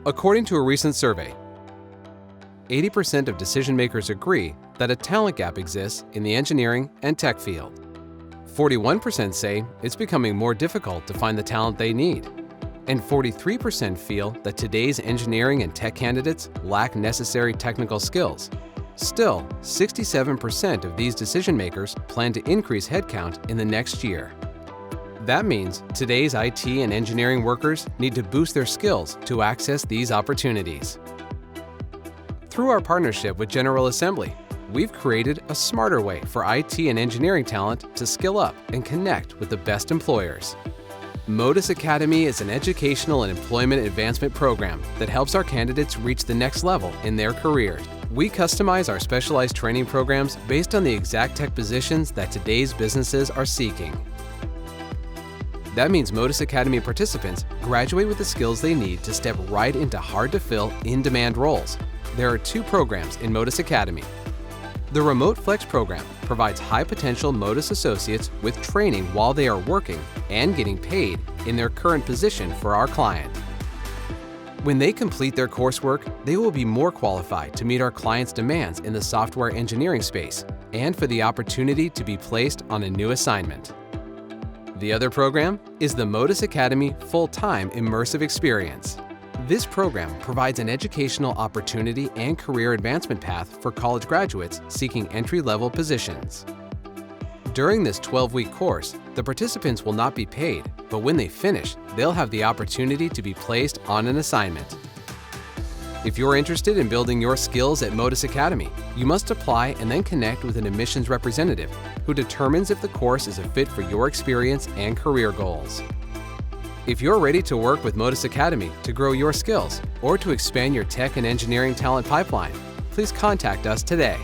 According to a recent survey, 80% of decision makers agree that a talent gap exists in the engineering and tech field. 41% say it's becoming more difficult to find the talent they need. And 43% feel that today's engineering and tech candidates lack necessary technical skills. Still, 67% of these decision makers plan to increase headcount in the next year. That means today's IT and engineering workers need to boost their skills to access these opportunities. Through our partnership with General Assembly, we've created a smarter way for IT and engineering talent to skill up and connect with the best employers. Modus Academy is an educational and employment advancement program that helps our candidates reach the next level in their careers. We customize our specialized training programs based on the exact tech positions that today's businesses are seeking. That means Modus Academy participants graduate with the skills they need to step right into hard-to-fill, in-demand roles. There are 2 programs in Modus Academy. The Remote Flex program provides high-potential Modus associates with training while they are working and getting paid in their current position for our client. When they complete their coursework, they will be more qualified to meet our clients' demands in the software engineering space and for the opportunity to be placed on a new assignment. The other program is the Modus Academy Full-Time Immersive Experience. This program provides an educational opportunity and career advancement path for college graduates seeking entry-level positions. During this 12-week course, the participants will not be paid, but when they finish, they'll have the opportunity to be placed on an assignment. If you're interested in building your skills at Modus Academy, you must apply and then connect with an admissions representative who determines if the course is a fit for your experience and career goals. If you're ready to work with Modus Academy to grow your skills or to expand your tech and engineering talent pipeline, please contact us today.